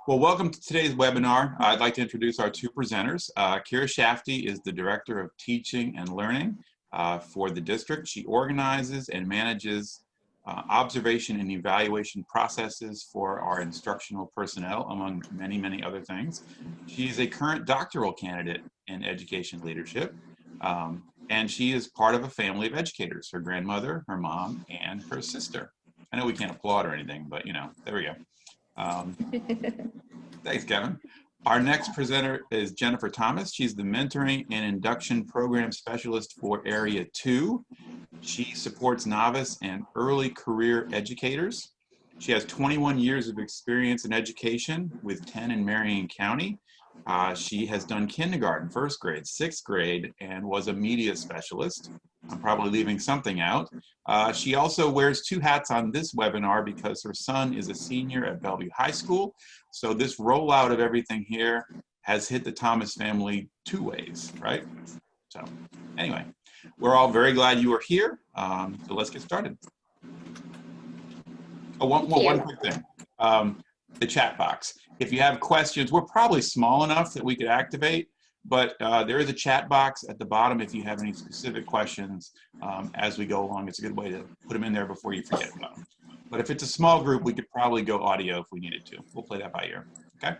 Well, welcome to today's webinar. I'd like to introduce our two presenters. Kira Shafty is the Director of Teaching and Learning for the district. She organizes and manages observation and evaluation processes for our instructional personnel, among many, many other things. She is a current doctoral candidate in education leadership, and she is part of a family of educators, her grandmother, her mom, and her sister. I know we can't applaud or anything, but you know, there we go. Thanks, Kevin. Our next presenter is Jennifer Thomas. She's the Mentoring and Induction Program Specialist for Area 2. She supports novice and early career educators. She has 21 years of experience in education with 10 in Marion County. She has done kindergarten, first grade, sixth grade, and was a media specialist. I'm probably leaving something out. She also wears two hats on this webinar because her son is a senior at Bellevue High School. So this rollout of everything here has hit the Thomas family two ways, right? So anyway, we're all very glad you are here. So let's get started. Oh, one quick thing. The chat box. If you have questions, we're probably small enough that we could activate, but there is a chat box at the bottom if you have any specific questions as we go along. It's a good way to put them in there before you forget about them. But if it's a small group, we could probably go audio if we needed to. We'll play that by ear, okay?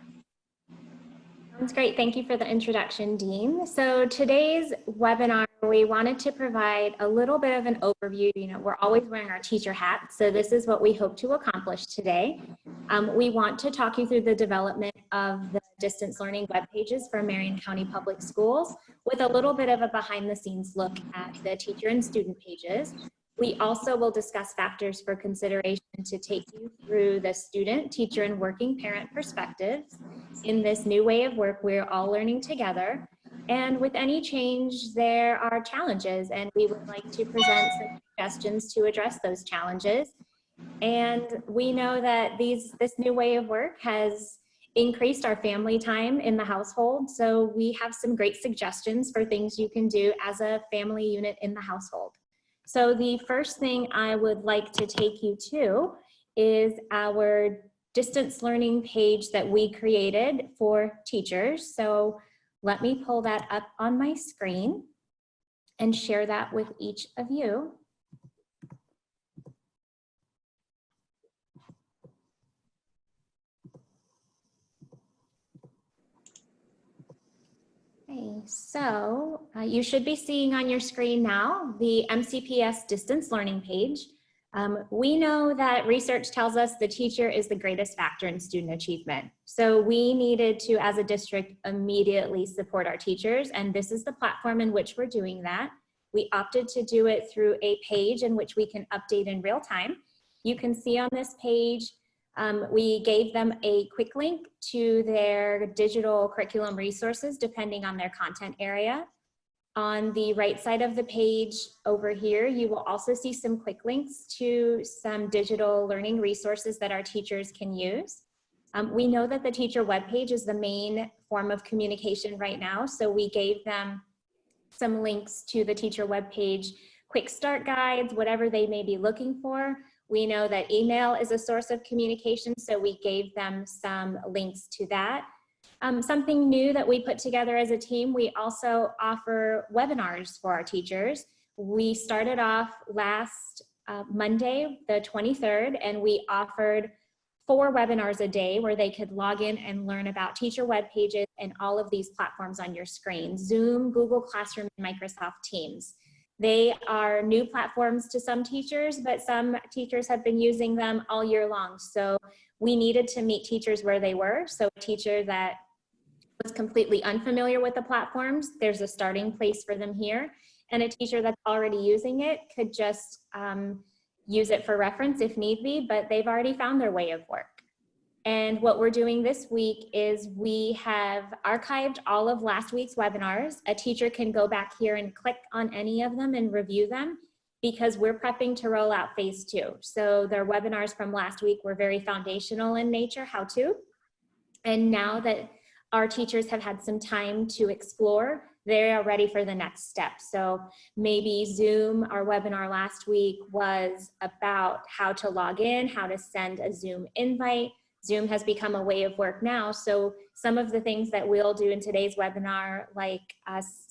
Sounds great. Thank you for the introduction, Dean. So today's webinar, we wanted to provide a little bit of an overview. You know, we're always wearing our teacher hat, so this is what we hope to accomplish today. We want to talk you through the development of the distance learning web pages for Marion County Public Schools with a little bit of a behind-the-scenes look at the teacher and student pages. We also will discuss factors for consideration to take you through the student, teacher, and working parent perspectives. In this new way of work, we're all learning together. And with any change, there are challenges, and we would like to present some suggestions to address those challenges. And we know that this new way of work has increased our family time in the household. So we have some great suggestions for things you can do as a family unit in the household. So the first thing I would like to take you to is our distance learning page that we created for teachers. So let me pull that up on my screen and share that with each of you. Okay, so you should be seeing on your screen now the MCPS distance learning page. We know that research tells us the teacher is the greatest factor in student achievement. So we needed to, as a district, immediately support our teachers, and this is the platform in which we're doing that. We opted to do it through a page in which we can update in real time. You can see on this page, we gave them a quick link to their digital curriculum resources depending on their content area. On the right side of the page over here, you will also see some quick links to some digital learning resources that our teachers can use. We know that the teacher webpage is the main form of communication right now, so we gave them some links to the teacher webpage, quick start guides, whatever they may be looking for. We know that email is a source of communication, so we gave them some links to that. Something new that we put together as a team, we also offer webinars for our teachers. We started off last Monday, the 23rd, and we offered 4 webinars a day where they could log in and learn about teacher web pages and all of these platforms on your screen: Zoom, Google Classroom, and Microsoft Teams. They are new platforms to some teachers, but some teachers have been using them all year long. So we needed to meet teachers where they were. So a teacher that was completely unfamiliar with the platforms, there's a starting place for them here. And a teacher that's already using it could just use it for reference if need be, but they've already found their way of work. And what we're doing this week is we have archived all of last week's webinars. A teacher can go back here and click on any of them and review them because we're prepping to roll out phase 2. So their webinars from last week were very foundational in nature, how to. And now that our teachers have had some time to explore, they are ready for the next step. So maybe Zoom, our webinar last week was about how to log in, how to send a Zoom invite, Zoom has become a way of work now. So some of the things that we'll do in today's webinar, like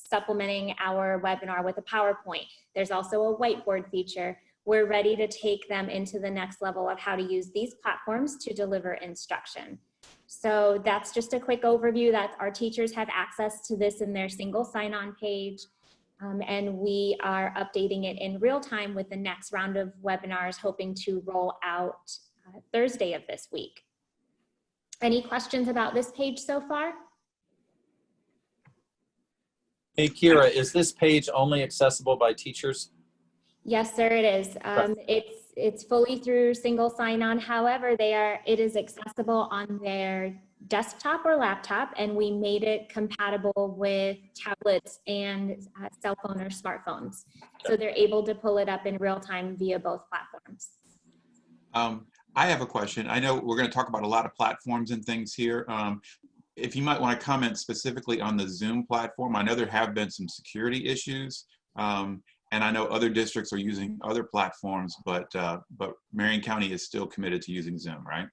supplementing our webinar with a PowerPoint. There's also a whiteboard feature. We're ready to take them into the next level of how to use these platforms to deliver instruction. So that's just a quick overview that our teachers have access to this in their single sign-on page. And we are updating it in real time with the next round of webinars, hoping to roll out Thursday of this week. Any questions about this page so far? Hey, Kira, is this page only accessible by teachers? Yes, sir, it is. It's fully through single sign-on. However, it is accessible on their desktop or laptop, and we made it compatible with tablets and cell phone or smartphones. So they're able to pull it up in real time via both platforms. I have a question. I know we're going to talk about a lot of platforms and things here. If you might want to comment specifically on the Zoom platform, I know there have been some security issues, and I know other districts are using other platforms, but Marion County is still committed to using Zoom, right?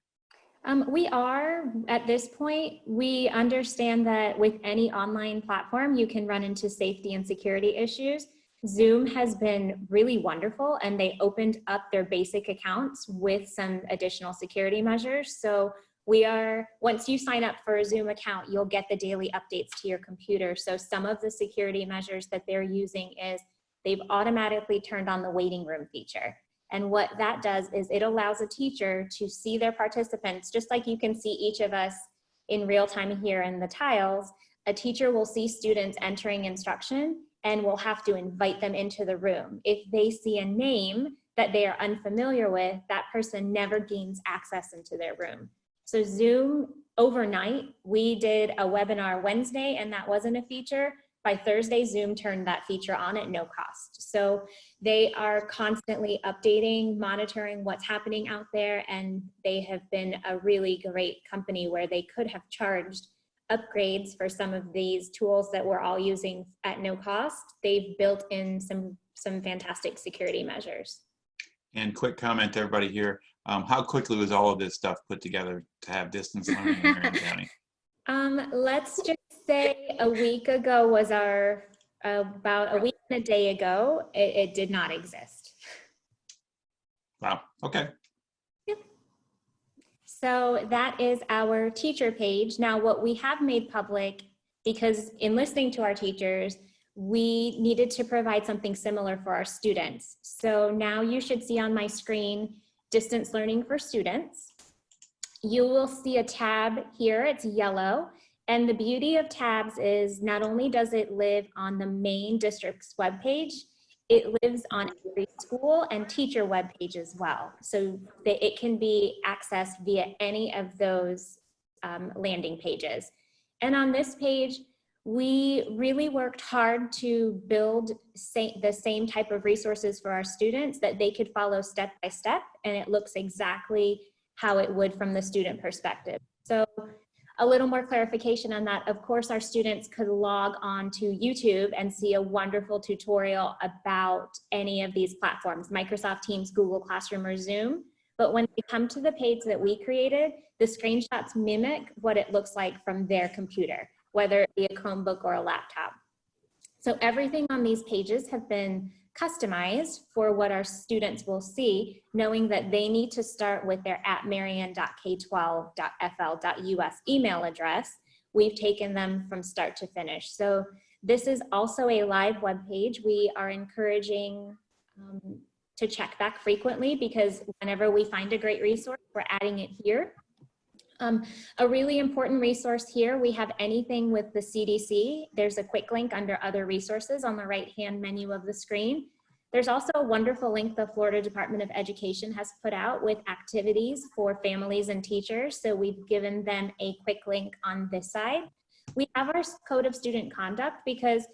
We are at this point. We understand that with any online platform, you can run into safety and security issues. Zoom has been really wonderful, and they opened up their basic accounts with some additional security measures. So once you sign up for a Zoom account, you'll get the daily updates to your computer. So some of the security measures that they're using is they've automatically turned on the waiting room feature. And what that does is it allows a teacher to see their participants, just like you can see each of us in real time here in the tiles. A teacher will see students entering instruction and will have to invite them into the room. If they see a name that they are unfamiliar with, that person never gains access into their room. So Zoom, overnight, we did a webinar Wednesday and that wasn't a feature. By Thursday, Zoom turned that feature on at no cost. So they are constantly updating, monitoring what's happening out there, and they have been a really great company where they could have charged upgrades for some of these tools that we're all using at no cost. They've built in some fantastic security measures. And quick comment to everybody here, how quickly was all of this stuff put together to have distance learning in Marion County? Let's just say a week ago was about a week and a day ago, it did not exist. Wow, okay. Yep. So that is our teacher page. Now what we have made public, because in listening to our teachers, we needed to provide something similar for our students. So now you should see on my screen, distance learning for students. You will see a tab here, it's yellow. And the beauty of tabs is not only does it live on the main district's webpage, it lives on every school and teacher webpage as well. So that it can be accessed via any of those landing pages. And on this page, we really worked hard to build the same type of resources for our students that they could follow step by step, and it looks exactly how it would from the student perspective. So a little more clarification on that. Of course, our students could log on to YouTube and see a wonderful tutorial about any of these platforms, Microsoft Teams, Google Classroom, or Zoom. But when they come to the page that we created, the screenshots mimic what it looks like from their computer, whether it be a Chromebook or a laptop. So everything on these pages have been customized for what our students will see, knowing that they need to start with their @marion.k12.fl.us email address. We've taken them from start to finish. So this is also a live web page. We are encouraging to check back frequently, because whenever we find a great resource, we're adding it here. A really important resource here, we have anything with the CDC. There's a quick link under other resources on the right-hand menu of the screen. There's also a wonderful link the Florida Department of Education has put out with activities for families and teachers. So we've given them a quick link on this side. We have our code of student conduct because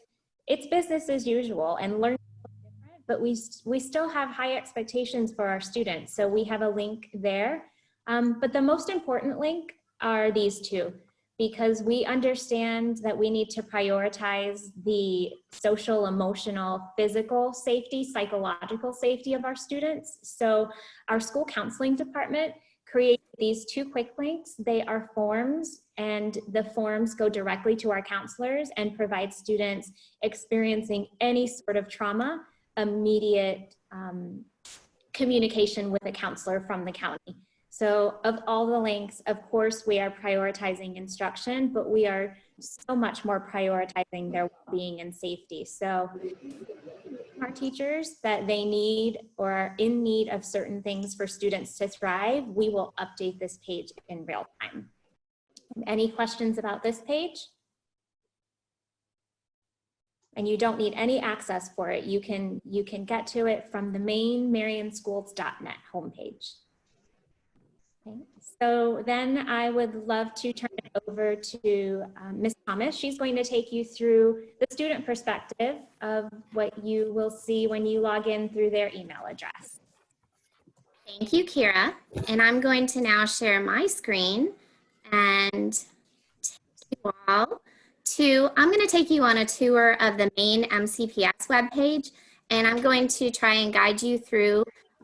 it's business as usual and learning is different, but we still have high expectations for our students. So we have a link there. But the most important link are these two, because we understand that we need to prioritize the social, emotional, physical safety, psychological safety of our students. So our school counseling department created these 2 quick links. They are forms, and the forms go directly to our counselors and provide students experiencing any sort of trauma immediate communication with a counselor from the county. So of all the links, of course, we are prioritizing instruction, but we are so much more prioritizing their well-being and safety. So our teachers that they need or are in need of certain things for students to thrive, we will update this page in real time. Any questions about this page? And you don't need any access for it. You can get to it from the main marionschools.net homepage. Okay. So then I would love to turn it over to Ms. Thomas. She's going to take you through the student perspective of what you will see when you log in through their email address. Thank you, Kira. And I'm going to now share my screen and take you all I'm going to take you on a tour of the main MCPS webpage, and I'm going to try and guide you through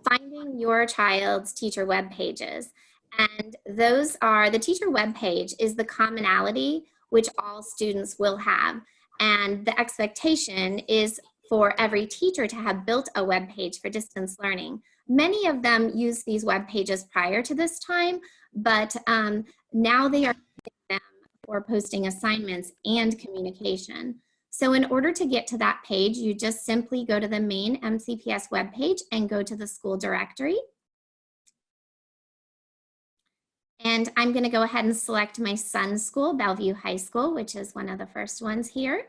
finding your child's teacher web pages. And those are, the teacher web page is the commonality which all students will have. And the expectation is for every teacher to have built a web page for distance learning. Many of them use these web pages prior to this time, but now they are using them for posting assignments and communication. So in order to get to that page, you just simply go to the main MCPS web page and go to the school directory. And I'm going to go ahead and select my son's school, Bellevue High School, which is one of the first ones here.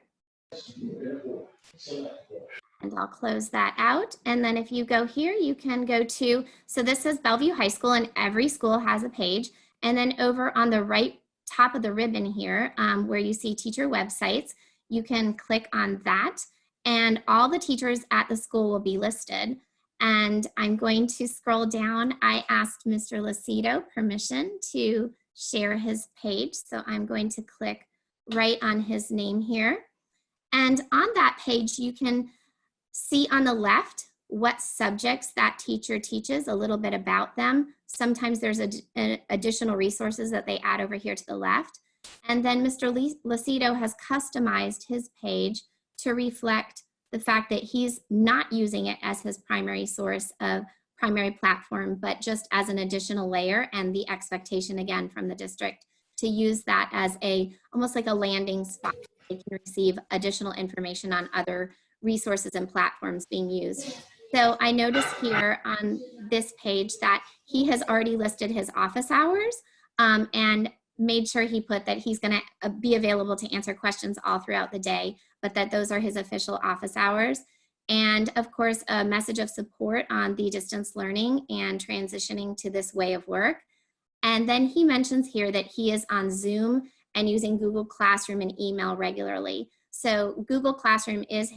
And I'll close that out. And then if you go here, you can go to, so this is Bellevue High School, and every school has a page. And then over on the right top of the ribbon here, where you see teacher websites, you can click on that, and all the teachers at the school will be listed. And I'm going to scroll down. I asked Mr. Lucido permission to share his page, so I'm going to click right on his name here. And on that page, you can see on the left what subjects that teacher teaches, a little bit about them. Sometimes there's additional resources that they add over here to the left. And then Mr. Lucido has customized his page to reflect the fact that he's not using it as his primary source of primary platform, but just as an additional layer, and the expectation again from the district to use that as almost like a landing spot. They can receive additional information on other resources and platforms being used. So I notice here on this page that he has already listed his office hours and made sure he put that he's going to be available to answer questions all throughout the day, but that those are his official office hours. And of course, a message of support on the distance learning and transitioning to this way of work. And then he mentions here that he is on Zoom and using Google Classroom and email regularly. So Google Classroom is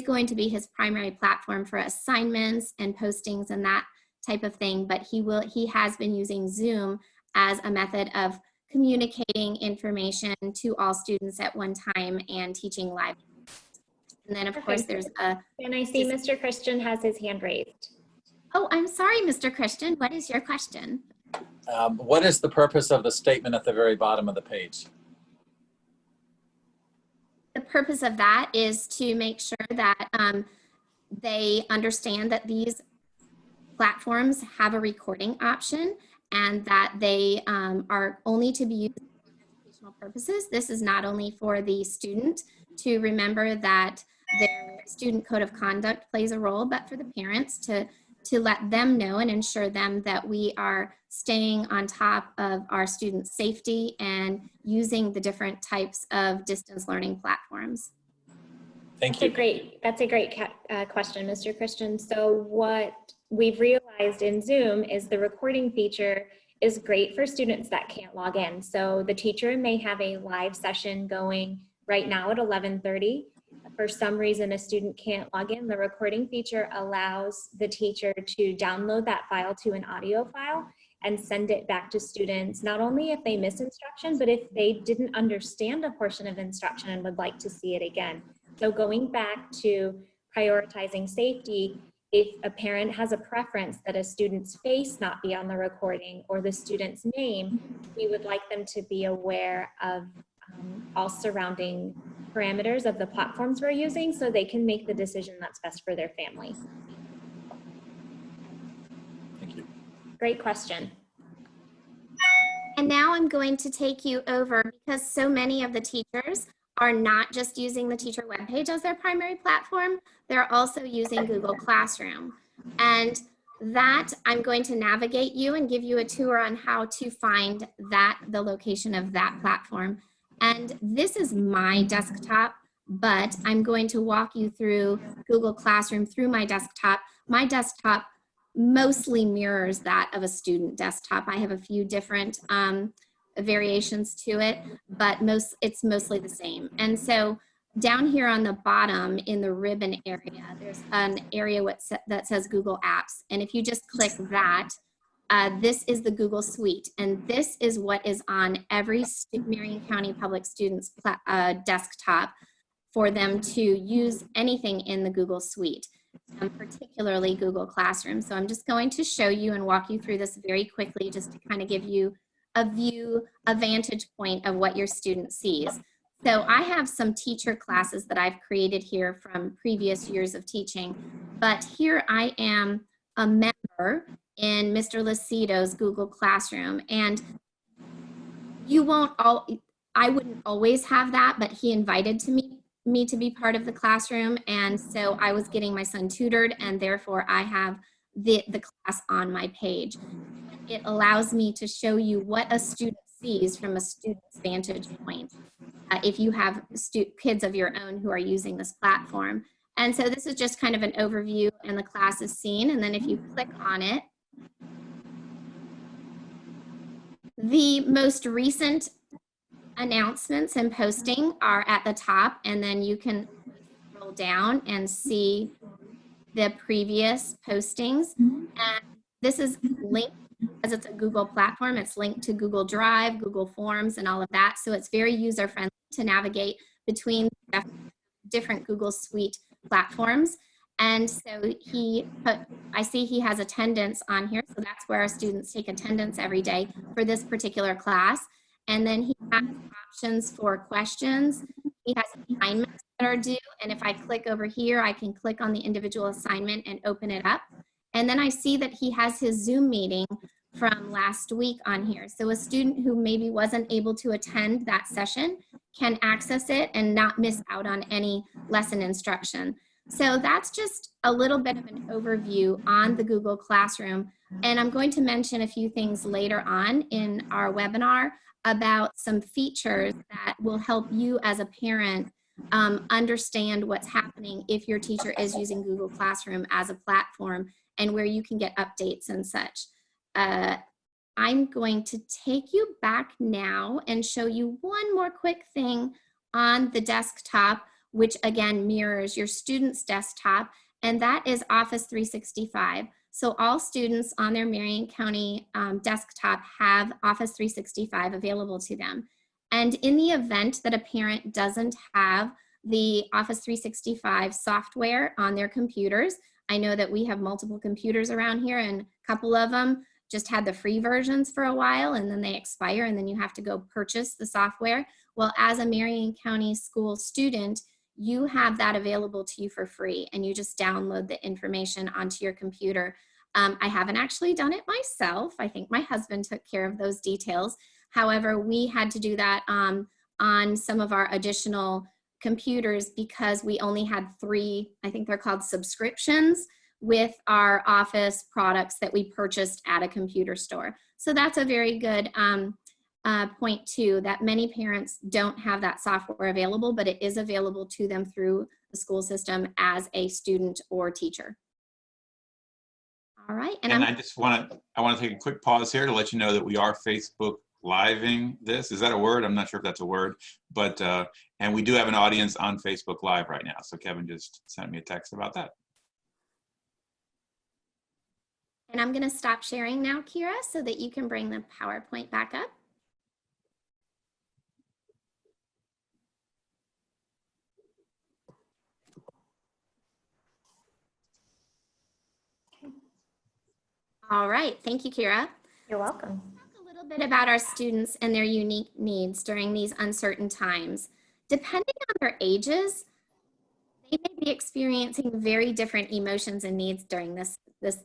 going to be his primary platform for assignments and postings and that type of thing, but he has been using Zoom as a method of communicating information to all students at one time and teaching live. And then of course there's a... And I see Mr. Christian has his hand raised. Oh, I'm sorry, Mr. Christian. What is your question? What is the purpose of the statement at the very bottom of the page? The purpose of that is to make sure that they understand that these platforms have a recording option and that they are only to be used for educational purposes. This is not only for the student to remember that their student code of conduct plays a role, but for the parents to let them know and ensure them that we are staying on top of our students' safety and using the different types of distance learning platforms. Thank you. That's a great question, Mr. Christian. So what we've realized in Zoom is the recording feature is great for students that can't log in. So the teacher may have a live session going right now at 11:30. For some reason, a student can't log in. The recording feature allows the teacher to download that file to an audio file and send it back to students, not only if they miss instruction, but if they didn't understand a portion of instruction and would like to see it again. So going back to prioritizing safety, if a parent has a preference that a student's face not be on the recording or the student's name, we would like them to be aware of all surrounding parameters of the platforms we're using so they can make the decision that's best for their family. Thank you. Great question. And now I'm going to take you over, because so many of the teachers are not just using the teacher webpage as their primary platform, they're also using Google Classroom. And that I'm going to navigate you and give you a tour on how to find the location of that platform. And this is my desktop, but I'm going to walk you through Google Classroom through my desktop. My desktop mostly mirrors that of a student desktop. I have a few different variations to it, but it's mostly the same. And so down here on the bottom in the ribbon area, there's an area that says Google Apps. And if you just click that, this is the Google Suite. And this is what is on every Marion County Public Student's desktop for them to use anything in the Google Suite, particularly Google Classroom. So I'm just going to show you and walk you through this very quickly, just to kind of give you a vantage point of what your student sees. So I have some teacher classes that I've created here from previous years of teaching, but here I am a member in Mr. Lucido's Google Classroom, and I wouldn't always have that, but he invited me to be part of the classroom, and so I was getting my son tutored, and therefore I have the class on my page. It allows me to show you what a student sees from a student's vantage point if you have kids of your own who are using this platform. And so this is just kind of an overview, and the class is seen, and then if you click on it, the most recent announcements and posting are at the top, and then you can scroll down and see the previous postings. And this is linked, as it's a Google platform, it's linked to Google Drive, Google Forms, and all of that. So it's very user-friendly to navigate between different Google Suite platforms. And so I see he has attendance on here. So that's where our students take attendance every day for this particular class. And then he has options for questions. He has assignments that are due. And if I click over here, I can click on the individual assignment and open it up. And then I see that he has his Zoom meeting from last week on here. So a student who maybe wasn't able to attend that session can access it and not miss out on any lesson instruction. So that's just a little bit of an overview on the Google Classroom. And I'm going to mention a few things later on in our webinar about some features that will help you as a parent understand what's happening if your teacher is using Google Classroom as a platform, and where you can get updates and such. I'm going to take you back now and show you one more quick thing on the desktop, which again mirrors your student's desktop, and that is Office 365. So all students on their Marion County desktop have Office 365 available to them. And in the event that a parent doesn't have the Office 365 software on their computers, I know that we have multiple computers around here, and a couple of them just had the free versions for a while, and then they expire, and then you have to go purchase the software. Well, as a Marion County school student, you have that available to you for free, and you just download the information onto your computer. I haven't actually done it myself. I think my husband took care of those details. However, we had to do that on some of our additional computers because we only had 3, I think they're called subscriptions, with our Office products that we purchased at a computer store. So that's a very good point too, that many parents don't have that software available, but it is available to them through the school system as a student or teacher. All right. And I want to take a quick pause here to let you know that we are Facebook Living this. Is that a word? I'm not sure if that's a word, but, and we do have an audience on Facebook Live right now. So Kevin just sent me a text about that. And I'm going to stop sharing now, Kira, so that you can bring the PowerPoint back up. All right, thank you, Kira. You're welcome. Talk a little bit about our students and their unique needs during these uncertain times. Depending on their ages, they may be experiencing very different emotions and needs during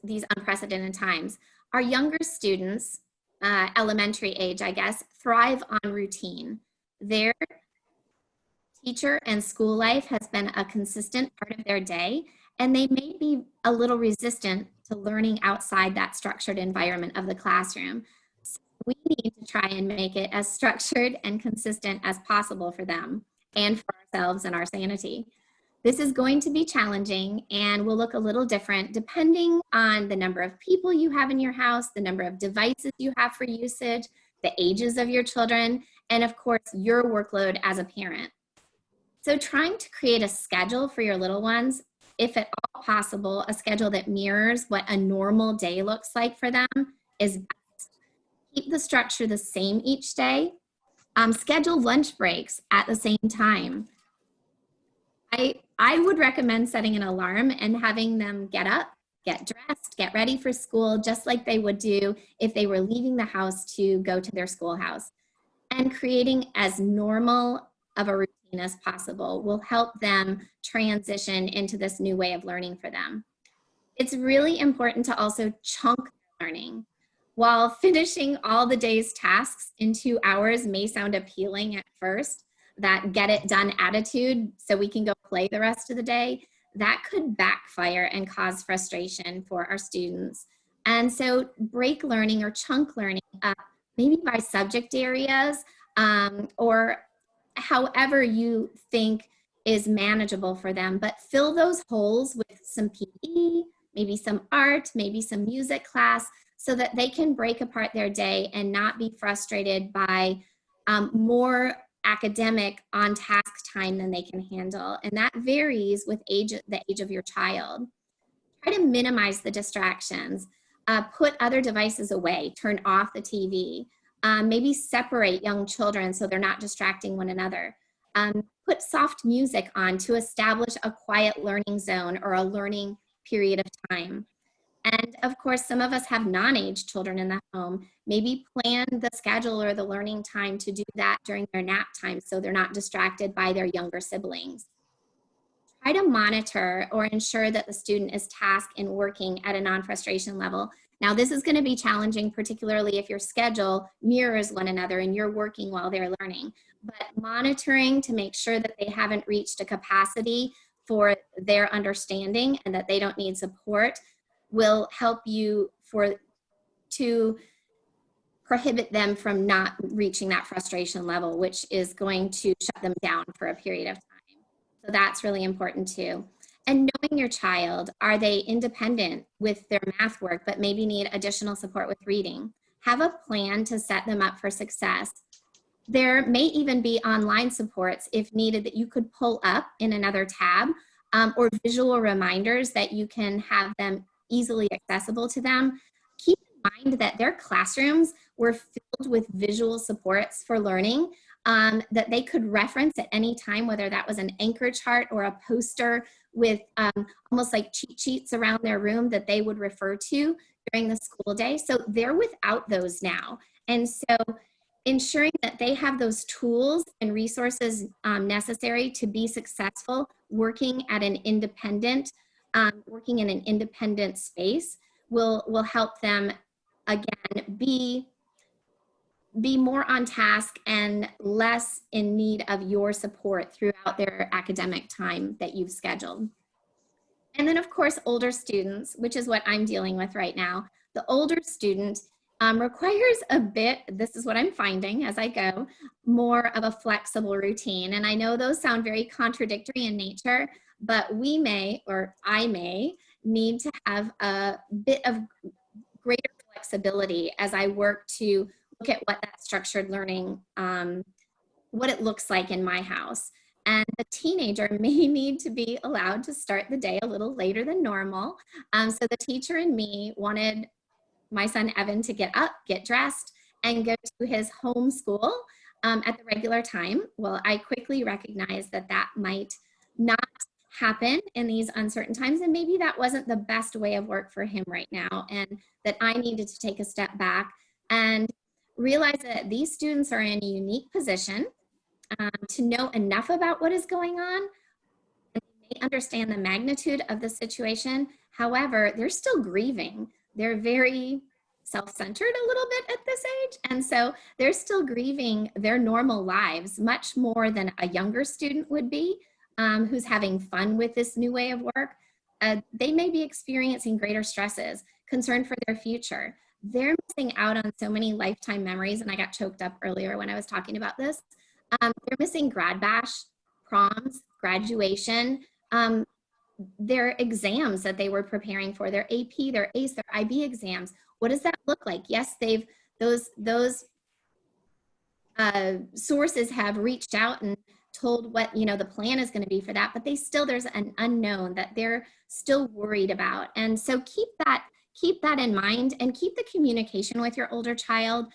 these unprecedented times. Our younger students, elementary age, I guess, thrive on routine. Their teacher and school life has been a consistent part of their day, and they may be a little resistant to learning outside that structured environment of the classroom. So we need to try and make it as structured and consistent as possible for them and for ourselves and our sanity. This is going to be challenging and will look a little different depending on the number of people you have in your house, the number of devices you have for usage, the ages of your children, and of course, your workload as a parent. So trying to create a schedule for your little ones, if at all possible, a schedule that mirrors what a normal day looks like for them is best. Keep the structure the same each day. Schedule lunch breaks at the same time. I would recommend setting an alarm and having them get up, get dressed, get ready for school, just like they would do if they were leaving the house to go to their schoolhouse. And creating as normal of a routine as possible will help them transition into this new way of learning for them. It's really important to also chunk learning. While finishing all the day's tasks in 2 hours may sound appealing at first, that get it done attitude so we can go play the rest of the day, that could backfire and cause frustration for our students. And so break learning or chunk learning up, maybe by subject areas, or however you think is manageable for them, but fill those holes with some PE, maybe some art, maybe some music class, so that they can break apart their day and not be frustrated by more academic on task time than they can handle. And that varies with the age of your child. Try to minimize the distractions. Put other devices away, turn off the TV. Maybe separate young children so they're not distracting one another. Put soft music on to establish a quiet learning zone or a learning period of time. And of course, some of us have non-age children in the home. Maybe plan the schedule or the learning time to do that during their nap time so they're not distracted by their younger siblings. Try to monitor or ensure that the student is tasked and working at a non-frustration level. Now, this is going to be challenging, particularly if your schedule mirrors one another and you're working while they're learning. But monitoring to make sure that they haven't reached a capacity for their understanding and that they don't need support will help you to prohibit them from not reaching that frustration level, which is going to shut them down for a period of time. So that's really important too. And knowing your child, are they independent with their math work, but maybe need additional support with reading? Have a plan to set them up for success. There may even be online supports if needed that you could pull up in another tab, or visual reminders that you can have them easily accessible to them. Keep in mind that their classrooms were filled with visual supports for learning that they could reference at any time, whether that was an anchor chart or a poster with almost like cheat sheets around their room that they would refer to during the school day. So they're without those now. And so ensuring that they have those tools and resources necessary to be successful working at an independent working in an independent space will help them, again, be more on task and less in need of your support throughout their academic time that you've scheduled. And then, of course, older students, which is what I'm dealing with right now. The older student requires a bit, this is what I'm finding as I go, more of a flexible routine. And I know those sound very contradictory in nature, but we may, or I may, need to have a bit of greater flexibility as I work to look at what that structured learning, what it looks like in my house. And the teenager may need to be allowed to start the day a little later than normal. So the teacher and me wanted my son Evan to get up, get dressed, and go to his home school at the regular time. Well, I quickly recognized that that might not happen in these uncertain times, and maybe that wasn't the best way of work for him right now, and that I needed to take a step back and realize that these students are in a unique position to know enough about what is going on, and they understand the magnitude of the situation. However, they're still grieving. They're very self-centered a little bit at this age, and so they're still grieving their normal lives much more than a younger student would be, who's having fun with this new way of work. They may be experiencing greater stresses, concern for their future. They're missing out on so many lifetime memories, and I got choked up earlier when I was talking about this. They're missing grad bash, proms, graduation, their exams that they were preparing for, their AP, their ACE, their IB exams. What does that look like? Yes, those sources have reached out and told what the plan is going to be for that, but there's an unknown that they're still worried about. And so keep that in mind, and keep the communication with your older child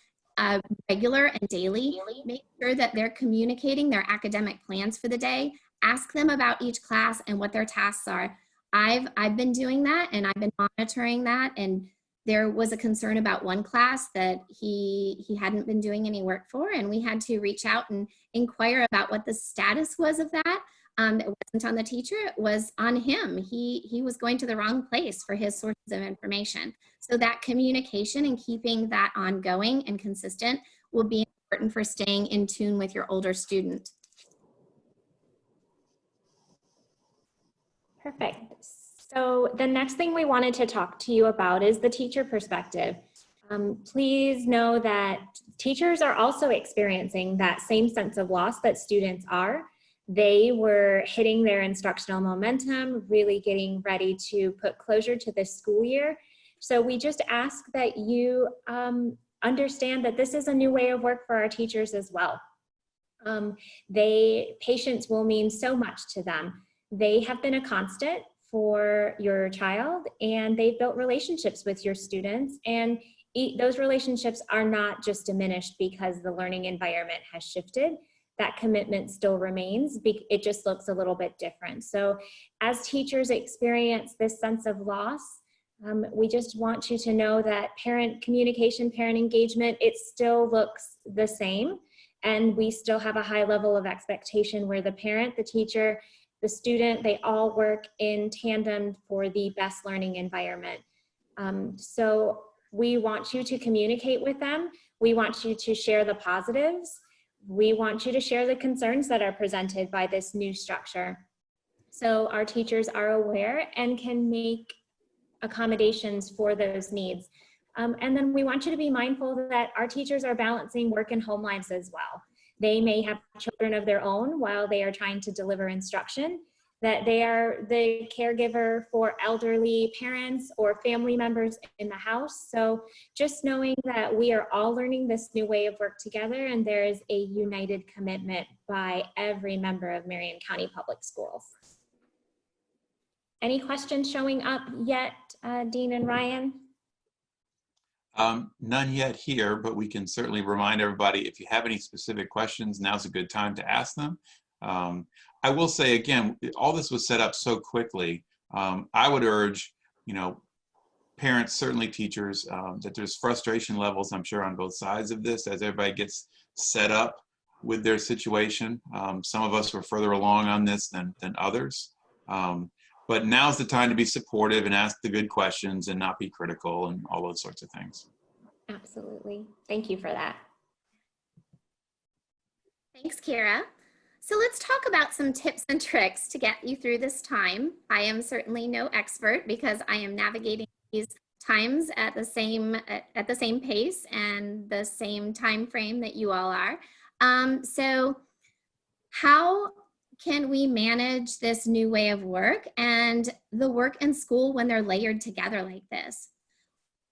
regular and daily. Make sure that they're communicating their academic plans for the day. Ask them about each class and what their tasks are. I've been doing that, and I've been monitoring that, and there was a concern about one class that he hadn't been doing any work for, and we had to reach out and inquire about what the status was of that. It wasn't on the teacher, it was on him. He was going to the wrong place for his sources of information. So that communication and keeping that ongoing and consistent will be important for staying in tune with your older student. Perfect. So the next thing we wanted to talk to you about is the teacher perspective. Please know that teachers are also experiencing that same sense of loss that students are. They were hitting their instructional momentum, really getting ready to put closure to this school year. So we just ask that you understand that this is a new way of work for our teachers as well. Patience will mean so much to them. They have been a constant for your child, and they've built relationships with your students, and those relationships are not just diminished because the learning environment has shifted. That commitment still remains. It just looks a little bit different. So as teachers experience this sense of loss, we just want you to know that parent communication, parent engagement, it still looks the same. And we still have a high level of expectation where the parent, the teacher, the student, they all work in tandem for the best learning environment. So we want you to communicate with them. We want you to share the positives. We want you to share the concerns that are presented by this new structure. So our teachers are aware and can make accommodations for those needs. And then we want you to be mindful that our teachers are balancing work and home lives as well. They may have children of their own while they are trying to deliver instruction, that they are the caregiver for elderly parents or family members in the house. So just knowing that we are all learning this new way of work together, and there is a united commitment by every member of Marion County Public Schools. Any questions showing up yet, Dean and Ryan? None yet here, but we can certainly remind everybody, if you have any specific questions, now's a good time to ask them. I will say again, all this was set up so quickly. I would urge, parents, certainly teachers, that there's frustration levels, I'm sure, on both sides of this as everybody gets set up with their situation. Some of us were further along on this than others. But now's the time to be supportive and ask the good questions and not be critical and all those sorts of things. Absolutely. Thank you for that. Thanks, Kira. So let's talk about some tips and tricks to get you through this time. I am certainly no expert because I am navigating these times at the same pace and the same time frame that you all are. So how can we manage this new way of work and the work and school when they're layered together like this?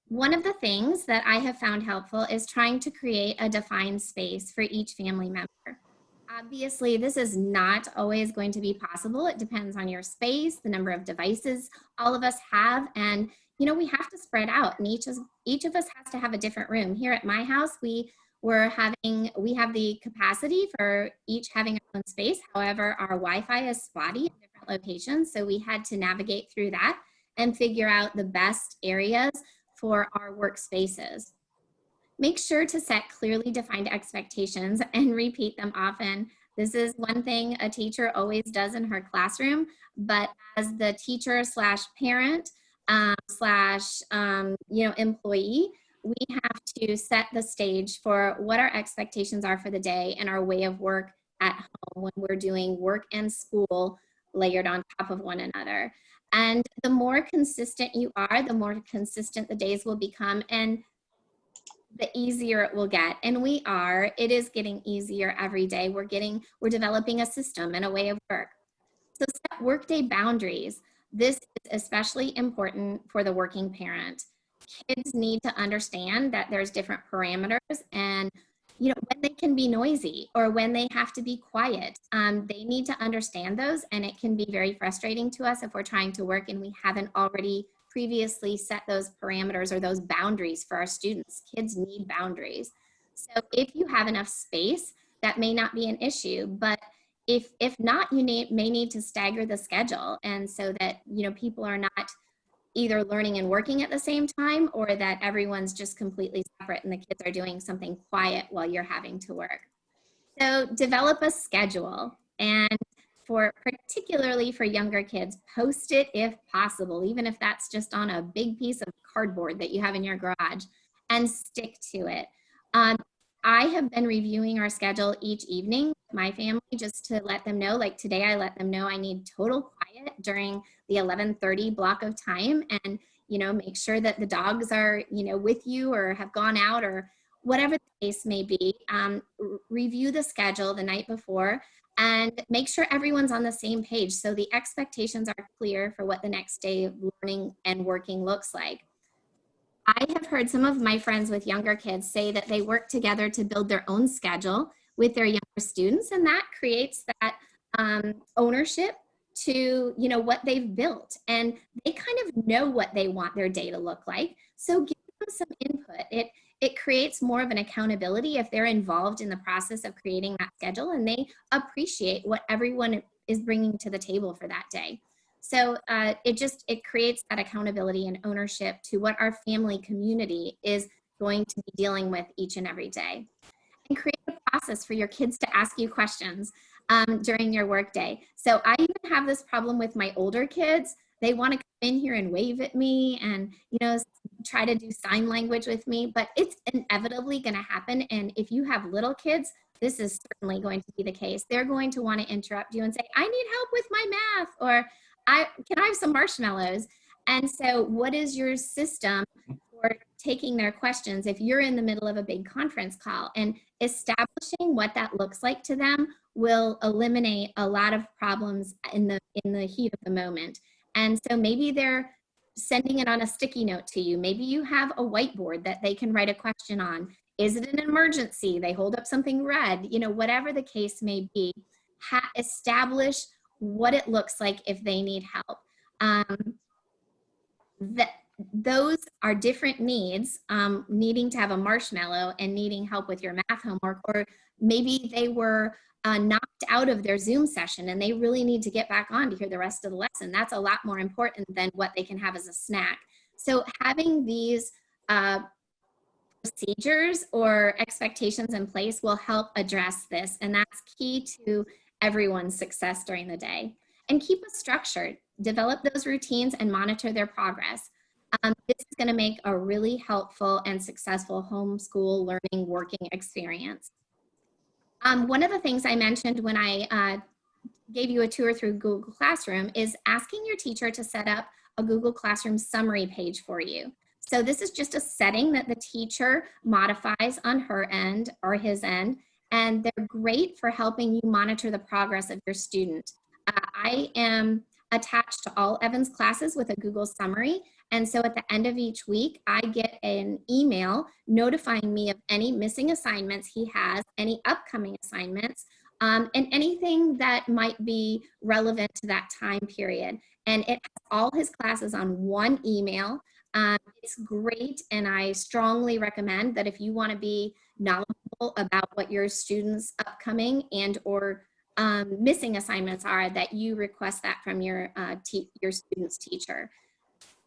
One of the things that I have found helpful is trying to create a defined space for each family member. Obviously, this is not always going to be possible. It depends on your space, the number of devices all of us have, and we have to spread out, and each of us has to have a different room. Here at my house, we have the capacity for each having our own space. However, our Wi-Fi is spotty in different locations. So we had to navigate through that and figure out the best areas for our workspaces. Make sure to set clearly defined expectations and repeat them often. This is one thing a teacher always does in her classroom, but as the teacher slash parent slash employee, we have to set the stage for what our expectations are for the day and our way of work at home when we're doing work and school layered on top of one another. And the more consistent you are, the more consistent the days will become, and the easier it will get. And it is getting easier every day. We're developing a system and a way of work. So set workday boundaries. This is especially important for the working parent. Kids need to understand that there's different parameters, and when they can be noisy or when they have to be quiet. They need to understand those, and it can be very frustrating to us if we're trying to work and we haven't already previously set those parameters or those boundaries for our students. Kids need boundaries. So if you have enough space, that may not be an issue, but if not, you may need to stagger the schedule, and so that people are not either learning and working at the same time, or that everyone's just completely separate and the kids are doing something quiet while you're having to work. So develop a schedule, and particularly for younger kids, post it if possible, even if that's just on a big piece of cardboard that you have in your garage, and stick to it. I have been reviewing our schedule each evening with my family just to let them know, like today I let them know I need total quiet during the 11:30 block of time, and make sure that the dogs are with you or have gone out or whatever the case may be. Review the schedule the night before and make sure everyone's on the same page so the expectations are clear for what the next day of learning and working looks like. I have heard some of my friends with younger kids say that they work together to build their own schedule with their younger students, and that creates that ownership to what they've built, and they kind of know what they want their day to look like. So give them some input. It creates more of an accountability if they're involved in the process of creating that schedule, and they appreciate what everyone is bringing to the table for that day. So it creates that accountability and ownership to what our family community is going to be dealing with each and every day. And create a process for your kids to ask you questions during your workday. So I even have this problem with my older kids. They want to come in here and wave at me and try to do sign language with me, but it's inevitably going to happen. And if you have little kids, this is certainly going to be the case. They're going to want to interrupt you and say, I need help with my math, or can I have some marshmallows? And so what is your system for taking their questions if you're in the middle of a big conference call? And establishing what that looks like to them will eliminate a lot of problems in the heat of the moment. And so maybe they're sending it on a sticky note to you. Maybe you have a whiteboard that they can write a question on. Is it an emergency? They hold up something red, whatever the case may be, establish what it looks like if they need help. Those are different needs, needing to have a marshmallow and needing help with your math homework, or maybe they were knocked out of their Zoom session and they really need to get back on to hear the rest of the lesson. That's a lot more important than what they can have as a snack. So having these procedures or expectations in place will help address this, and that's key to everyone's success during the day. And keep it structured. Develop those routines and monitor their progress. This is going to make a really helpful and successful homeschool learning working experience. One of the things I mentioned when I gave you a tour through Google Classroom is asking your teacher to set up a Google Classroom summary page for you. So this is just a setting that the teacher modifies on her end or his end, and they're great for helping you monitor the progress of your student. I am attached to all Evan's classes with a Google summary, and so at the end of each week, I get an email notifying me of any missing assignments he has, any upcoming assignments, and anything that might be relevant to that time period. And it has all his classes on one email. It's great, and I strongly recommend that if you want to be knowledgeable about what your students' upcoming and or missing assignments are, that you request that from your student's teacher.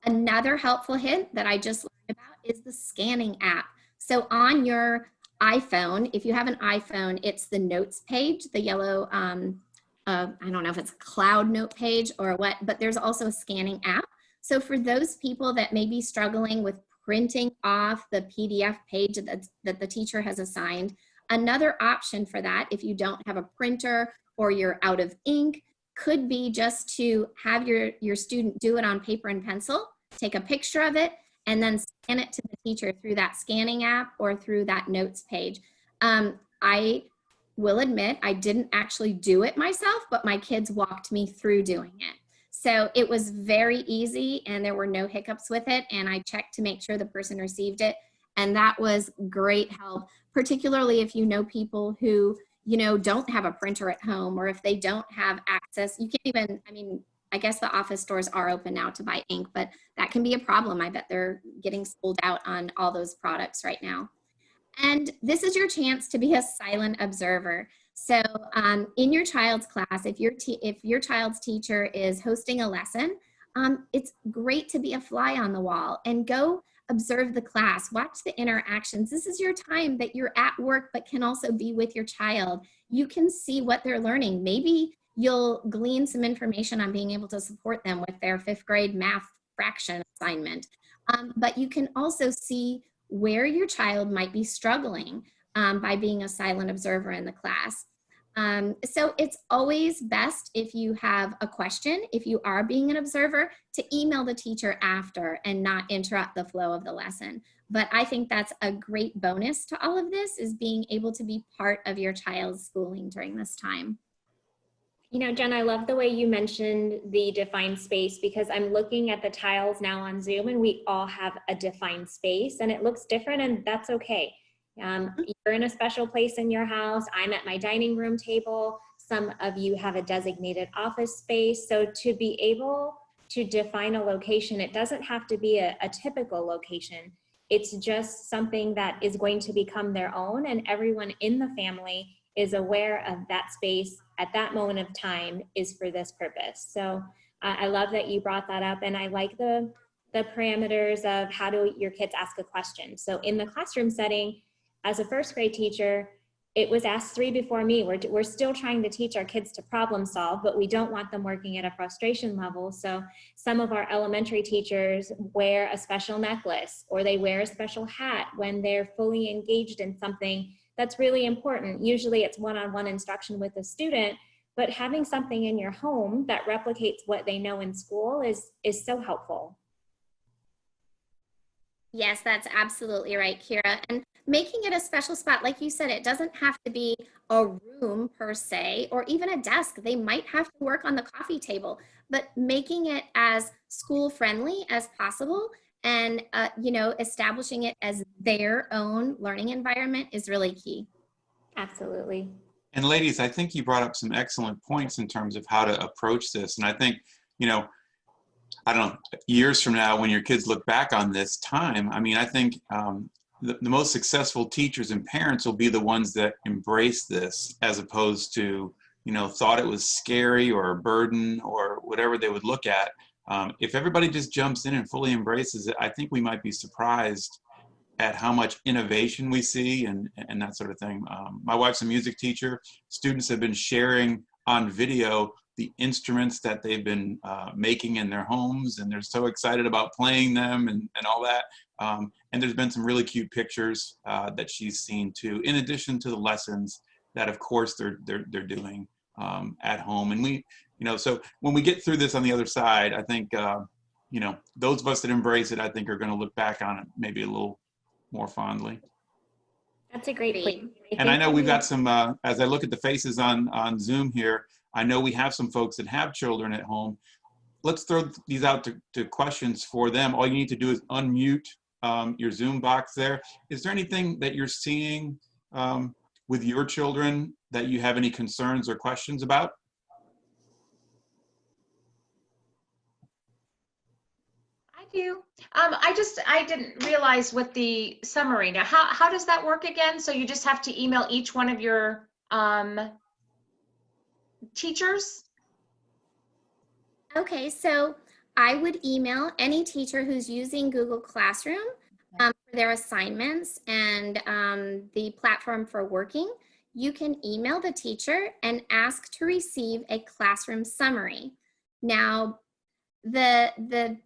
Another helpful hint that I just learned about is the scanning app. So on your iPhone, if you have an iPhone, it's the notes page, the yellow, I don't know if it's a cloud note page or what, but there's also a scanning app. So for those people that may be struggling with printing off the PDF page that the teacher has assigned, another option for that, if you don't have a printer or you're out of ink, could be just to have your student do it on paper and pencil, take a picture of it, and then scan it to the teacher through that scanning app or through that notes page. I will admit I didn't actually do it myself, but my kids walked me through doing it. So it was very easy and there were no hiccups with it. And I checked to make sure the person received it. And that was great help, particularly if you know people who, you know, don't have a printer at home, or if they don't have access. You can't even, I mean, I guess the office stores are open now to buy ink, but that can be a problem. I bet they're getting sold out on all those products right now. And this is your chance to be a silent observer. So in your child's class, if your child's teacher is hosting a lesson, it's great to be a fly on the wall and go observe the class, watch the interactions. This is your time that you're at work, but can also be with your child. You can see what they're learning. Maybe you'll glean some information on being able to support them with their 5th grade math fraction assignment. But you can also see where your child might be struggling by being a silent observer in the class. So it's always best, if you have a question, if you are being an observer, to email the teacher after and not interrupt the flow of the lesson. But I think that's a great bonus to all of this, is being able to be part of your child's schooling during this time. You know, Jen, I love the way you mentioned the defined space, because I'm looking at the tiles now on Zoom and we all have a defined space and it looks different, and that's okay. You're in a special place in your house. I'm at my dining room table. Some of you have a designated office space. So to be able to define a location, it doesn't have to be a typical location. It's just something that is going to become their own, and everyone in the family is aware of that space at that moment of time is for this purpose. So I love that you brought that up, and I like the parameters of how do your kids ask a question. So in the classroom setting, as a 1st grade teacher, it was asked 3 before me. We're still trying to teach our kids to problem solve, but we don't want them working at a frustration level. So some of our elementary teachers wear a special necklace, or they wear a special hat when they're fully engaged in something that's really important. Usually it's one-on-one instruction with a student, but having something in your home that replicates what they know in school is so helpful. Yes, that's absolutely right, Kira. And making it a special spot, like you said, it doesn't have to be a room per se, or even a desk. They might have to work on the coffee table, but making it as school friendly as possible, and you know, establishing it as their own learning environment is really key. Absolutely. And ladies, I think you brought up some excellent points in terms of how to approach this. And I think, you know, I don't know, years from now, when your kids look back on this time, I mean, I think the most successful teachers and parents will be the ones that embrace this, as opposed to, you know, thought it was scary or a burden or whatever they would look at. If everybody just jumps in and fully embraces it, I think we might be surprised at how much innovation we see and that sort of thing. My wife's a music teacher. Students have been sharing on video the instruments that they've been making in their homes, and they're so excited about playing them and all that. And there's been some really cute pictures that she's seen too, in addition to the lessons that, of course, they're doing at home. And we, you know, so when we get through this on the other side, I think, you know, those of us that embrace it, I think, are going to look back on it maybe a little more fondly. That's a great point. And I know we've got some, as I look at the faces on Zoom here, I know we have some folks that have children at home. Let's throw these out to questions for them. All you need to do is unmute your Zoom box there. Is there anything that you're seeing with your children that you have any concerns or questions about? I do. I didn't realize what the summary. Now, how does that work again? So you just have to email each one of your teachers? Okay, so I would email any teacher who's using Google Classroom for their assignments and the platform for working. You can email the teacher and ask to receive a classroom summary. Now, the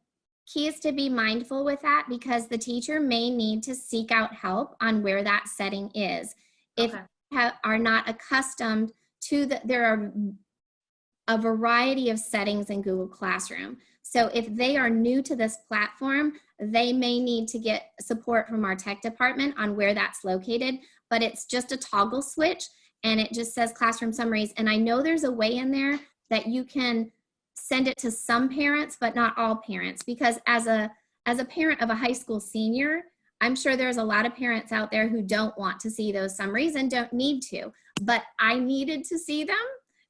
key is to be mindful with that because the teacher may need to seek out help on where that setting is. If Okay. you are not accustomed to there are a variety of settings in Google Classroom. So if they are new to this platform, they may need to get support from our tech department on where that's located, but it's just a toggle switch and it just says classroom summaries. And I know there's a way in there that you can send it to some parents, but not all parents, because as a parent of a high school senior, I'm sure there's a lot of parents out there who don't want to see those summaries and don't need to, but I needed to see them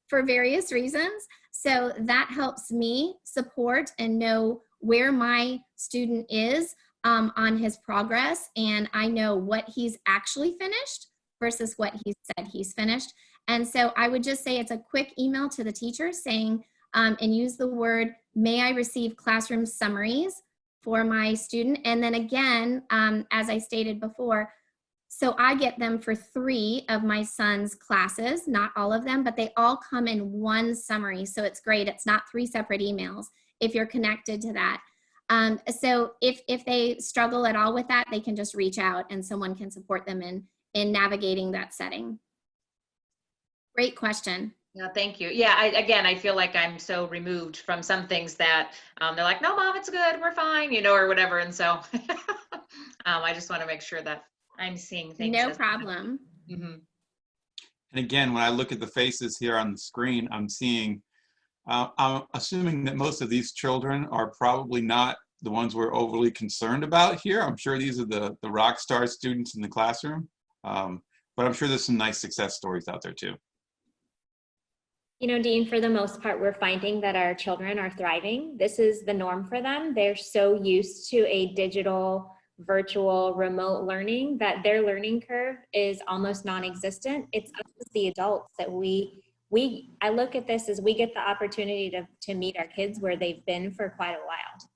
for various reasons. So that helps me support and know where my student is on his progress. And I know what he's actually finished versus what he said he's finished. And so I would just say it's a quick email to the teacher saying, and use the word, may I receive classroom summaries for my student? And then again, as I stated before, so I get them for 3 of my son's classes, not all of them, but they all come in one summary. So it's great. It's not 3 separate emails if you're connected to that. So if they struggle at all with that, they can just reach out and someone can support them in navigating that setting. Great question. Yeah, thank you. Yeah, I feel like I'm so removed from some things that they're like, no, Mom, it's good. We're fine, or whatever. And so I just want to make sure that I'm seeing things. No problem. Mm-hmm. And again, when I look at the faces here on the screen, I'm seeing, I'm assuming that most of these children are probably not the ones we're overly concerned about here. I'm sure these are the rock star students in the classroom, but I'm sure there's some nice success stories out there too. Dean, for the most part, we're finding that our children are thriving. This is the norm for them. They're so used to a digital, virtual, remote learning that their learning curve is almost non-existent. It's us as the adults that I look at this as we get the opportunity to meet our kids where they've been for quite a while.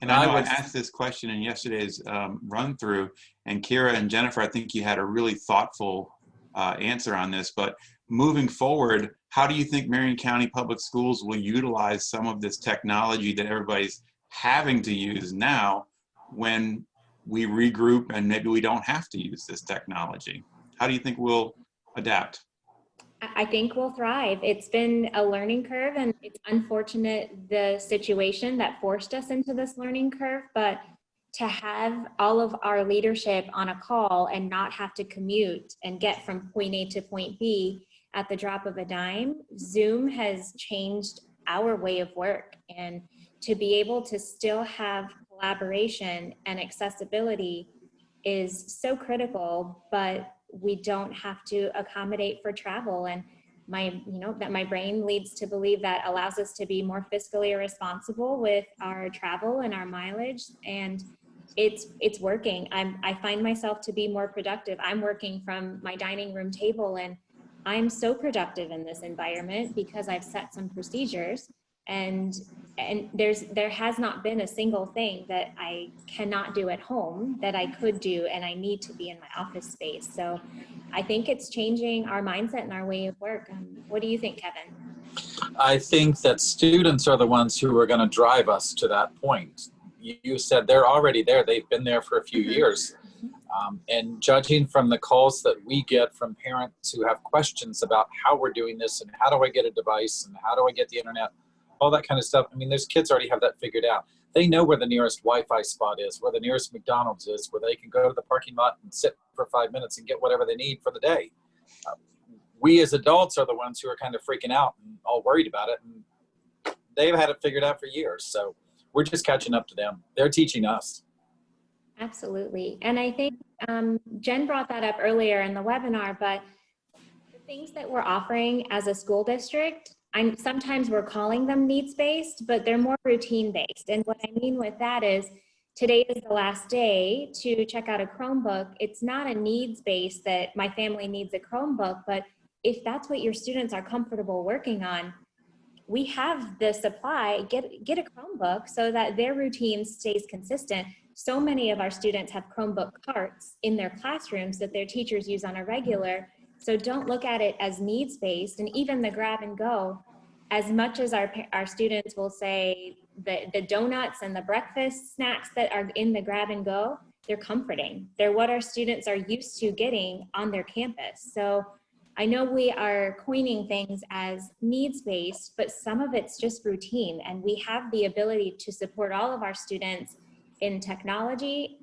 And I know I asked this question in yesterday's run through, and Kira and Jennifer, I think you had a really thoughtful answer on this, but moving forward, how do you think Marion County Public Schools will utilize some of this technology that everybody's having to use now when we regroup and maybe we don't have to use this technology? How do you think we'll adapt? I think we'll thrive. It's been a learning curve, and it's unfortunate the situation that forced us into this learning curve, but to have all of our leadership on a call and not have to commute and get from point A to point B at the drop of a dime, Zoom has changed our way of work. And to be able to still have collaboration and accessibility is so critical, but we don't have to accommodate for travel. And my brain leads to believe that allows us to be more fiscally responsible with our travel and our mileage. And it's working. I find myself to be more productive. I'm working from my dining room table, and I'm so productive in this environment because I've set some procedures, and there has not been a single thing that I cannot do at home that I could do, and I need to be in my office space. So I think it's changing our mindset and our way of work. What do you think, Kevin? I think that students are the ones who are going to drive us to that point. You said they're already there. They've been there for a few years. And judging from the calls that we get from parents who have questions about how we're doing this and how do I get a device and how do I get the internet, all that kind of stuff. I mean, there's kids already have that figured out. They know where the nearest Wi-Fi spot is, where the nearest McDonald's is, where they can go to the parking lot and sit for 5 minutes and get whatever they need for the day. We as adults are the ones who are kind of freaking out and all worried about it. And they've had it figured out for years. So we're just catching up to them. They're teaching us. Absolutely. And I think Jen brought that up earlier in the webinar, but the things that we're offering as a school district, sometimes we're calling them needs-based, but they're more routine-based. And what I mean with that is today is the last day to check out a Chromebook. It's not a needs-based that my family needs a Chromebook, but if that's what your students are comfortable working on, we have the supply. Get a Chromebook so that their routine stays consistent. So many of our students have Chromebook carts in their classrooms that their teachers use on a regular. So don't look at it as needs-based. And even the grab and go, as much as our students will say the donuts and the breakfast snacks that are in the grab and go, they're comforting. They're what our students are used to getting on their campus. So I know we are coining things as needs-based, but some of it's just routine, and we have the ability to support all of our students in technology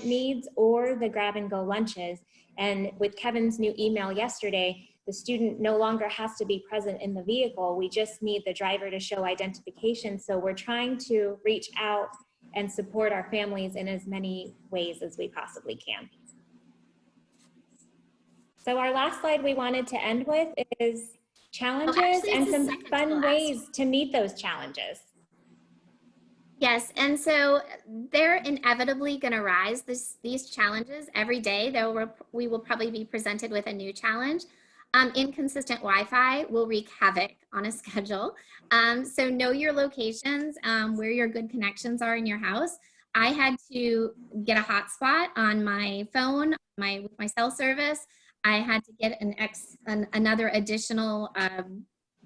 needs or the grab and go lunches. And with Kevin's new email yesterday, the student no longer has to be present in the vehicle. We just need the driver to show identification. So we're trying to reach out and support our families in as many ways as we possibly can. So our last slide we wanted to end with is challenges and some fun ways to meet those challenges. Yes, and so they're inevitably going to rise. These challenges every day. We will probably be presented with a new challenge. Inconsistent Wi-Fi will wreak havoc on a schedule. So know your locations, where your good connections are in your house. I had to get a hotspot on my phone, with my cell service. I had to get another additional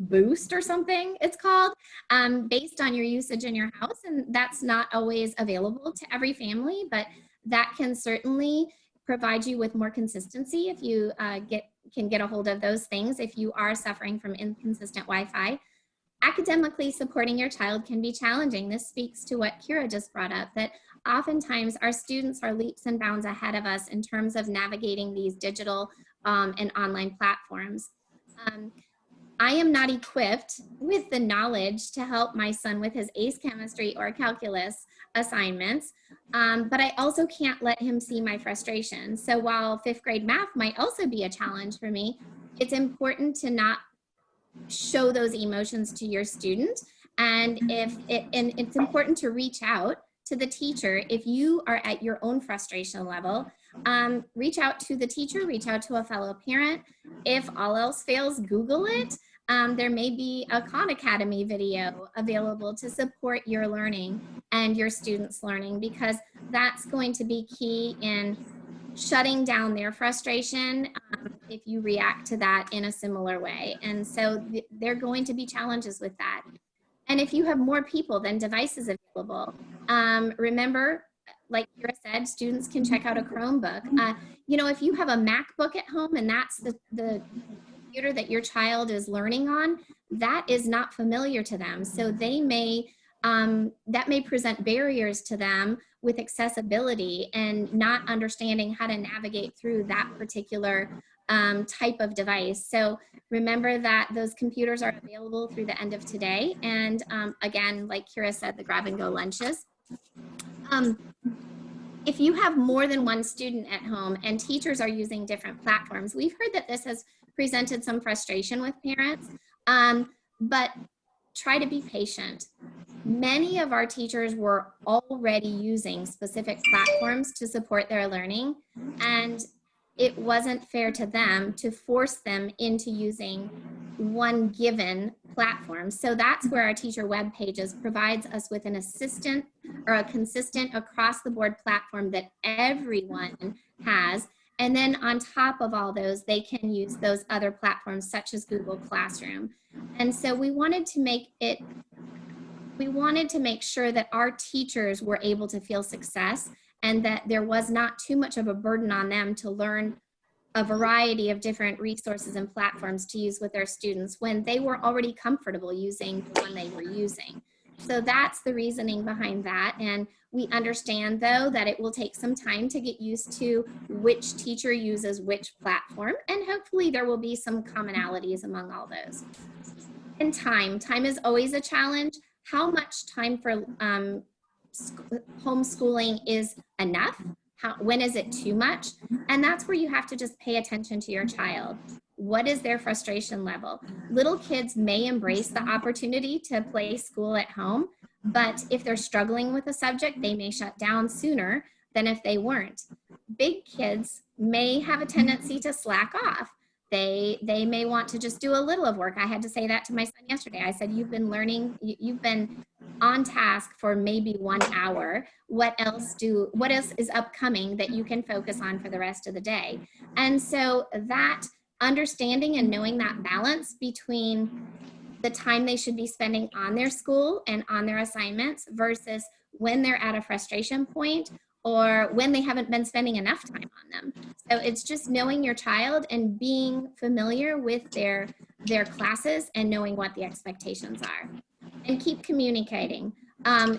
boost or something it's called, based on your usage in your house. And that's not always available to every family, but that can certainly provide you with more consistency if you can get a hold of those things if you are suffering from inconsistent Wi-Fi. Academically supporting your child can be challenging. This speaks to what Kira just brought up, that oftentimes our students are leaps and bounds ahead of us in terms of navigating these digital and online platforms. I am not equipped with the knowledge to help my son with his ACE chemistry or calculus assignments, but I also can't let him see my frustration. So while fifth grade math might also be a challenge for me, it's important to not show those emotions to your student. And it's important to reach out to the teacher if you are at your own frustration level. Reach out to the teacher, reach out to a fellow parent. If all else fails, Google it. There may be a Khan Academy video available to support your learning and your students' learning, because that's going to be key in shutting down their frustration if you react to that in a similar way. And so there are going to be challenges with that. And if you have more people than devices available, remember, like Kira said, students can check out a Chromebook. If you have a MacBook at home and that's the computer that your child is learning on, that is not familiar to them. So they may, that may present barriers to them with accessibility and not understanding how to navigate through that particular type of device. So remember that those computers are available through the end of today. And again, like Kira said, the grab and go lunches. If you have more than one student at home and teachers are using different platforms, we've heard that this has presented some frustration with parents, but try to be patient. Many of our teachers were already using specific platforms to support their learning, and it wasn't fair to them to force them into using one given platform. So that's where our teacher web pages provides us with an assistant or a consistent across the board platform that everyone has. And then on top of all those, they can use those other platforms such as Google Classroom. And so we wanted to make sure that our teachers were able to feel success and that there was not too much of a burden on them to learn a variety of different resources and platforms to use with their students when they were already comfortable using the one they were using. So that's the reasoning behind that. And we understand, though, that it will take some time to get used to which teacher uses which platform, and hopefully there will be some commonalities among all those. And time is always a challenge. How much time for homeschooling is enough? When is it too much? And that's where you have to just pay attention to your child. What is their frustration level? Little kids may embrace the opportunity to play school at home, but if they're struggling with a subject, they may shut down sooner than if they weren't. Big kids may have a tendency to slack off. They may want to just do a little of work. I had to say that to my son yesterday. I said, you've been learning, you've been on task for maybe 1 hour. What else is upcoming that you can focus on for the rest of the day? And so that understanding and knowing that balance between the time they should be spending on their school and on their assignments versus when they're at a frustration point or when they haven't been spending enough time on them. So it's just knowing your child and being familiar with their classes and knowing what the expectations are. And keep communicating.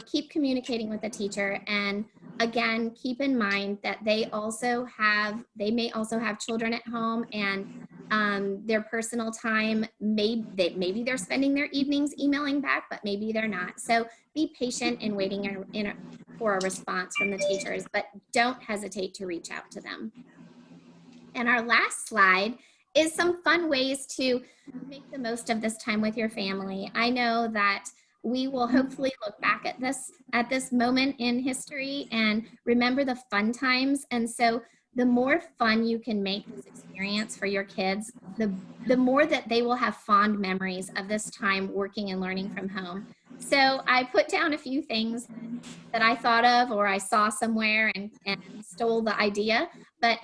Keep communicating with the teacher. And again, keep in mind that they may also have children at home, and their personal time, maybe they're spending their evenings emailing back, but maybe they're not. So be patient in waiting for a response from the teachers, but don't hesitate to reach out to them. And our last slide is some fun ways to make the most of this time with your family. I know that we will hopefully look back at this moment in history and remember the fun times. And so the more fun you can make this experience for your kids, the more that they will have fond memories of this time working and learning from home. So I put down a few things that I thought of or I saw somewhere and stole the idea, but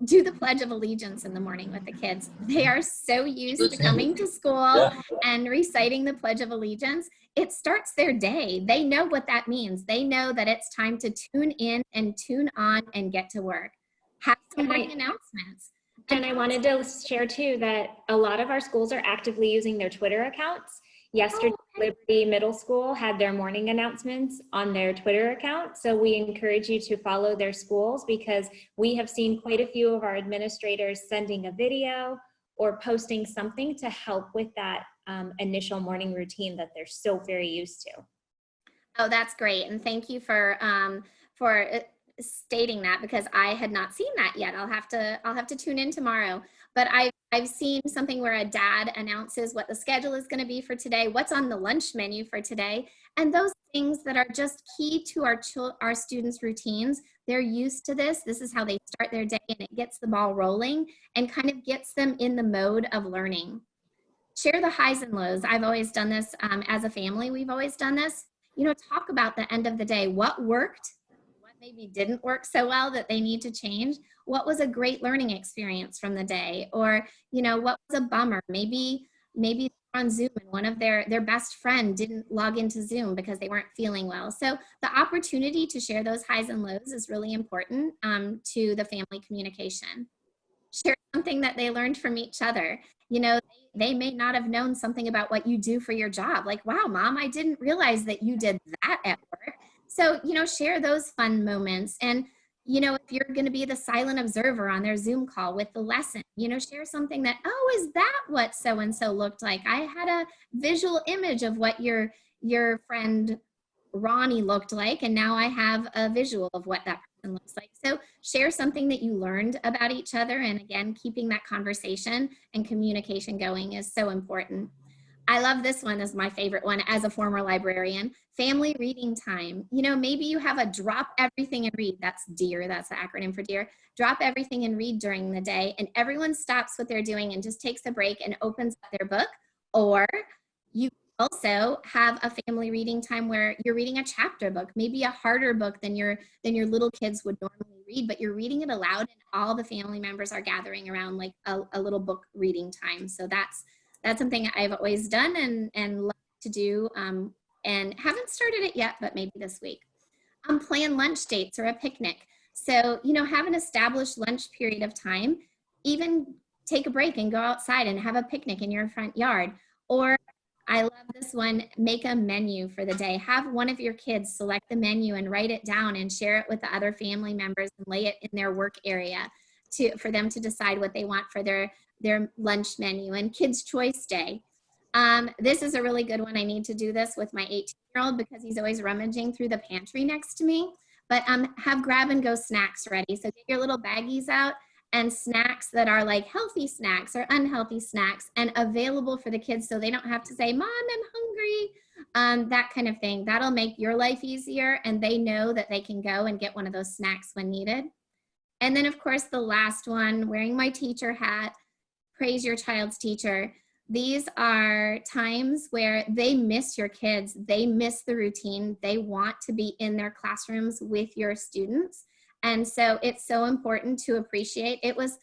do the Pledge of Allegiance in the morning with the kids. They are so used to coming to school and reciting the Pledge of Allegiance. It starts their day. They know what that means. They know that it's time to tune in and tune on and get to work. Have some morning announcements. And I wanted to share too that a lot of our schools are actively using their Twitter accounts. Yesterday, Liberty Middle School had their morning announcements on their Twitter account. So we encourage you to follow their schools, because we have seen quite a few of our administrators sending a video or posting something to help with that initial morning routine that they're so very used to. Oh, that's great. And thank you for stating that, because I had not seen that yet. I'll have to tune in tomorrow. But I've seen something where a dad announces what the schedule is going to be for today, what's on the lunch menu for today, and those things that are just key to our students' routines. They're used to this. This is how they start their day, and it gets the ball rolling and kind of gets them in the mode of learning. Share the highs and lows. I've always done this as a family. We've always done this. Talk about the end of the day. What worked? What maybe didn't work so well that they need to change? What was a great learning experience from the day? Or, what was a bummer? Maybe they're on Zoom and one of their best friend didn't log into Zoom because they weren't feeling well. So the opportunity to share those highs and lows is really important to the family communication. Share something that they learned from each other. They may not have known something about what you do for your job. Like, wow, Mom, I didn't realize that you did that at work. So, share those fun moments. And, if you're going to be the silent observer on their Zoom call with the lesson, share something that, oh, is that what so-and-so looked like? I had a visual image of what your friend Ronnie looked like, and now I have a visual of what that person looks like. So share something that you learned about each other. And again, keeping that conversation and communication going is so important. I love this one as my favorite one as a former librarian. Family reading time. Maybe you have a drop everything and read. That's DEAR, that's the acronym for DEAR. Drop everything and read during the day, and everyone stops what they're doing and just takes a break and opens up their book. Or you also have a family reading time where you're reading a chapter book, maybe a harder book than your little kids would normally read, but you're reading it aloud and all the family members are gathering around like a little book reading time. So that's something I've always done and love to do, and haven't started it yet, but maybe this week. Plan lunch dates or a picnic. So, have an established lunch period of time. Even take a break and go outside and have a picnic in your front yard. Or I love this one, make a menu for the day. Have one of your kids select the menu and write it down and share it with the other family members and lay it in their work area for them to decide what they want for their lunch menu. And Kids' Choice Day. This is a really good one. I need to do this with my 18-year-old because he's always rummaging through the pantry next to me. But have grab and go snacks ready. So get your little baggies out and snacks that are like healthy snacks or unhealthy snacks and available for the kids so they don't have to say, Mom, I'm hungry, that kind of thing. That'll make your life easier, and they know that they can go and get one of those snacks when needed. And then, of course, the last one, wearing my teacher hat, praise your child's teacher. These are times where they miss your kids. They miss the routine. They want to be in their classrooms with your students. And so it's so important to appreciate. It was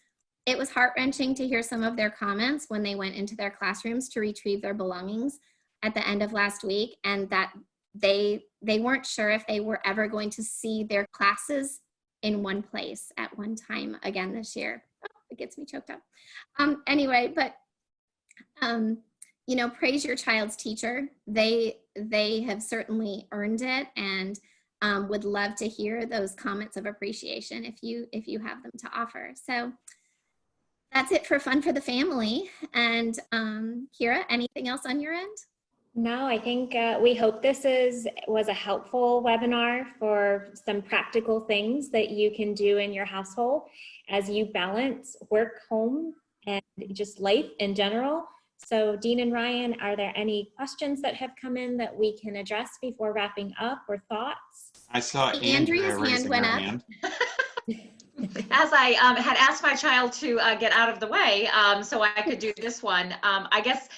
heart-wrenching to hear some of their comments when they went into their classrooms to retrieve their belongings at the end of last week, and that they weren't sure if they were ever going to see their classes in one place at one time again this year. Oh, it gets me choked up. Anyway, but you know, praise your child's teacher. They have certainly earned it, and would love to hear those comments of appreciation if you have them to offer. So that's it for Fun for the Family. And Kira, anything else on your end? No, I think we hope this was a helpful webinar for some practical things that you can do in your household as you balance work, home, and just life in general. So Dean and Ryan, are there any questions that have come in that we can address before wrapping up, or thoughts? I saw Andrea's Andrea raising hand went her up. hand. As I had asked my child to get out of the way so I could do this one, I guess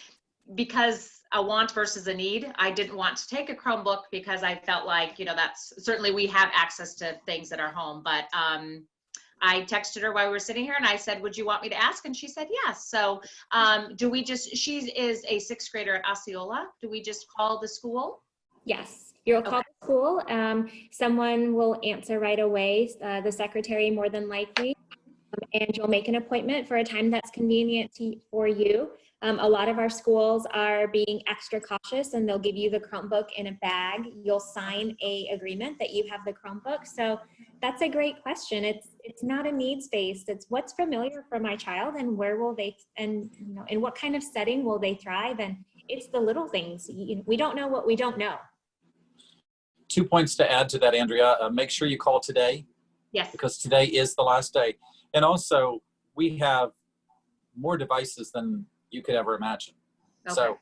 because a want versus a need, I didn't want to take a Chromebook because I felt like, you know, that's certainly we have access to things at our home, but I texted her while we were sitting here and I said, would you want me to ask? And she said, yes. So do we just, she is a 6th grader at Osceola. Do we just call the school? Yes, you'll call the school. Someone will answer right away, the secretary more than likely, and you'll make an appointment for a time that's convenient for you. A lot of our schools are being extra cautious, and they'll give you the Chromebook in a bag. You'll sign a agreement that you have the Chromebook. So that's a great question. It's not a needs-based. It's what's familiar for my child, and where will they, and you know, in what kind of setting will they thrive? And it's the little things. We don't know what we don't know. 2 points to add to that, Andrea. Make sure you call today. Yes. Because today is the last day. And also, we have more devices than you could ever imagine. Okay. So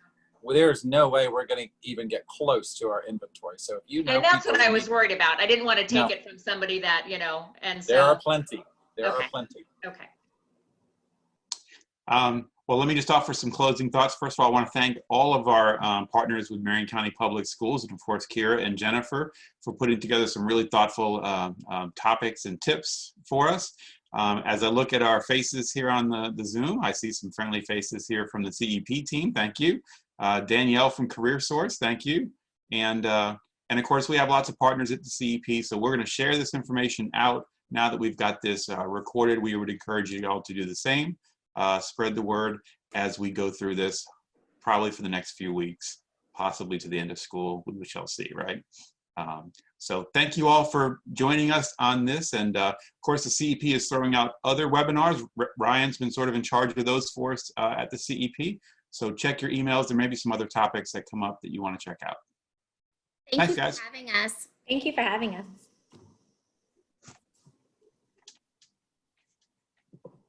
there's no way we're going to even get close to our inventory. So if you know, and that's what I was worried about. I didn't want to take it from somebody that, you know, and so. There are plenty. There are Okay. plenty. Okay. Well, let me just offer some closing thoughts. First of all, I want to thank all of our partners with Marion County Public Schools, and of course, Kira and Jennifer, for putting together some really thoughtful topics and tips for us. As I look at our faces here on the Zoom, I see some friendly faces here from the CEP team. Thank you. Danielle from Career Source, thank you. And of course, we have lots of partners at the CEP, so we're going to share this information out. Now that we've got this recorded, we would encourage you all to do the same. Spread the word as we go through this, probably for the next few weeks, possibly to the end of school. We shall see, right? So thank you all for joining us on this. And of course, the CEP is throwing out other webinars. Ryan's been sort of in charge of those for us at the CEP. So check your emails. There may be some other topics that come up that you want to check out. Thank Thanks, you guys. for having us. Thank you for having us.